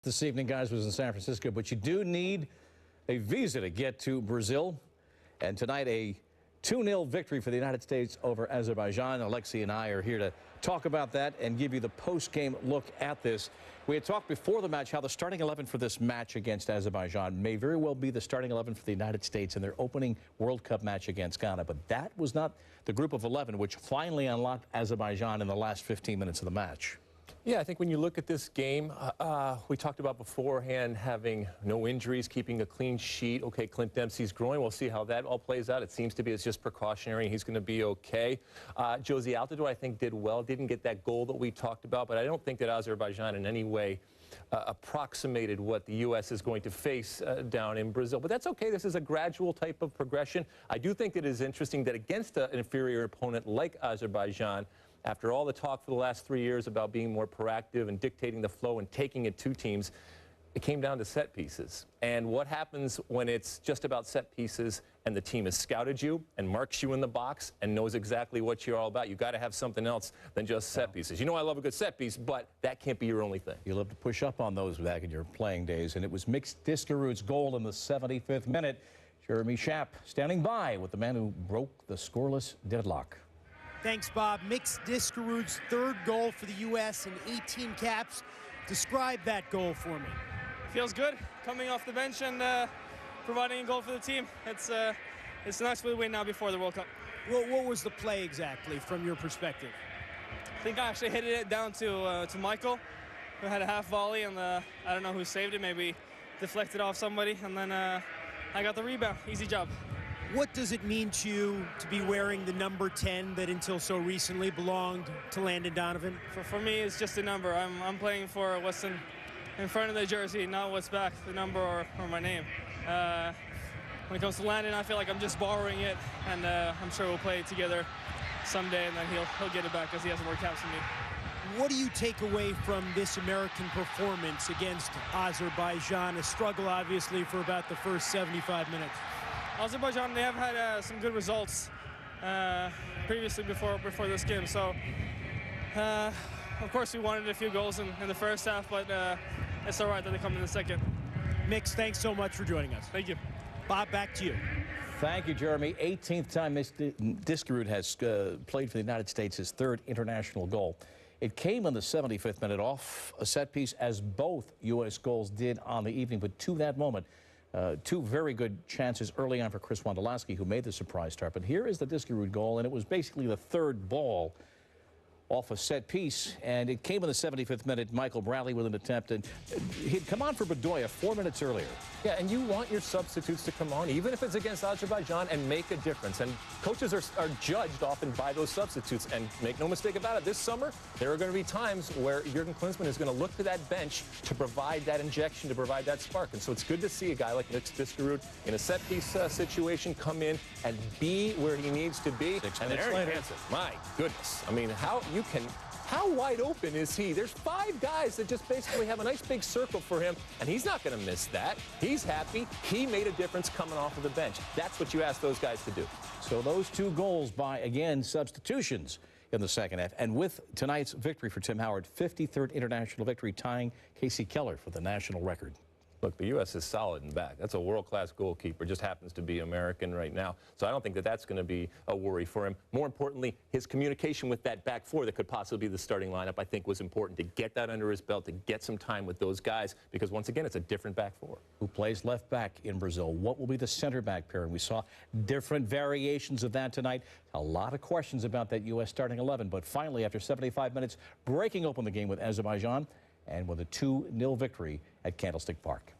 this evening, guys, was in San Francisco, but you do need a visa to get to Brazil. And tonight, a 2-0 victory for the United States over Azerbaijan. Alexi and I are here to talk about that and give you the post-game look at this. We had talked before the match how the starting 11 for this match against Azerbaijan may very well be the starting 11 for the United States in their opening World Cup match against Ghana. But that was not the group of 11 which finally unlocked Azerbaijan in the last 15 minutes of the match. Yeah, I think when you look at this game, we talked about beforehand having no injuries, keeping a clean sheet. Okay, Clint Dempsey's groin. We'll see how that all plays out. It seems to be it's just precautionary. He's going to be okay. Josie Altidore, I think, did well. Didn't get that goal that we talked about, but I don't think that Azerbaijan in any way approximated what the U.S. is going to face down in Brazil. But that's okay. This is a gradual type of progression. I do think it is interesting that against an inferior opponent like Azerbaijan, after all the talk for the last 3 years about being more proactive and dictating the flow and taking it to teams, it came down to set pieces. And what happens when it's just about set pieces and the team has scouted you and marks you in the box and knows exactly what you're all about? You've got to have something else than just set pieces. You know I love a good set piece, but that can't be your only thing. You love to push up on those back in your playing days, and it was Mix Diskerud's goal in the 75th minute. Jeremy Schaap standing by with the man who broke the scoreless deadlock. Thanks, Bob. Mix Diskerud's third goal for the U.S. in 18 caps. Describe that goal for me. Feels good coming off the bench and providing a goal for the team. It's nice to win now before the World Cup. What was the play exactly from your perspective? I think I actually hit it down to Michael, who had a half volley, and I don't know who saved it. Maybe deflected off somebody, and then I got the rebound. Easy job. What does it mean to you to be wearing the number 10 that until so recently belonged to Landon Donovan? For me, it's just a number. I'm playing for what's in front of the jersey, not what's back, the number or my name. When it comes to Landon, I feel like I'm just borrowing it, and I'm sure we'll play it together someday, and then he'll get it back because he has more caps than me. What do you take away from this American performance against Azerbaijan? A struggle, obviously, for about the first 75 minutes. Azerbaijan, they have had some good results previously before this game. So, of course, we wanted a few goals in the first half, but it's all right that they come in the second. Mix, thanks so much for joining us. Thank you. Bob, back to you. Thank you, Jeremy. 18th time Diskerud has played for the United States, his third international goal. It came in the 75th minute off a set piece, as both U.S. goals did on the evening, but to that moment, two very good chances early on for Chris Wondolowski, who made the surprise start. But here is the Diskerud goal, and it was basically the third ball off a set piece, and it came in the 75th minute. Michael Bradley with an attempt, and he'd come on for Bedoya 4 minutes earlier. Yeah, and you want your substitutes to come on, even if it's against Azerbaijan, and make a difference. And coaches are judged often by those substitutes. And make no mistake about it, this summer, there are going to be times where Jurgen Klinsmann is going to look to that bench to provide that injection, to provide that spark. And so it's good to see a guy like Mix Diskerud in a set-piece situation come in and be where he needs to be. 6 and minutes Aaron later. Hansen, my goodness. I mean, how wide open is he? There's 5 guys that just basically have a nice big circle for him, and he's not going to miss that. He's happy. He made a difference coming off of the bench. That's what you ask those guys to do. So those 2 goals by, again, substitutions in the second half. And with tonight's victory for Tim Howard, 53rd international victory, tying Casey Keller for the national record. Look, the U.S. is solid in back. That's a world-class goalkeeper. Just happens to be American right now. So I don't think that that's going to be a worry for him. More importantly, his communication with that back four that could possibly be the starting lineup, I think, was important to get that under his belt, to get some time with those guys, because once again, it's a different back four. Who plays left back in Brazil? What will be the center back pairing? We saw different variations of that tonight. A lot of questions about that U.S. starting 11, but finally, after 75 minutes, breaking open the game with Azerbaijan and with a 2-0 victory at Candlestick Park.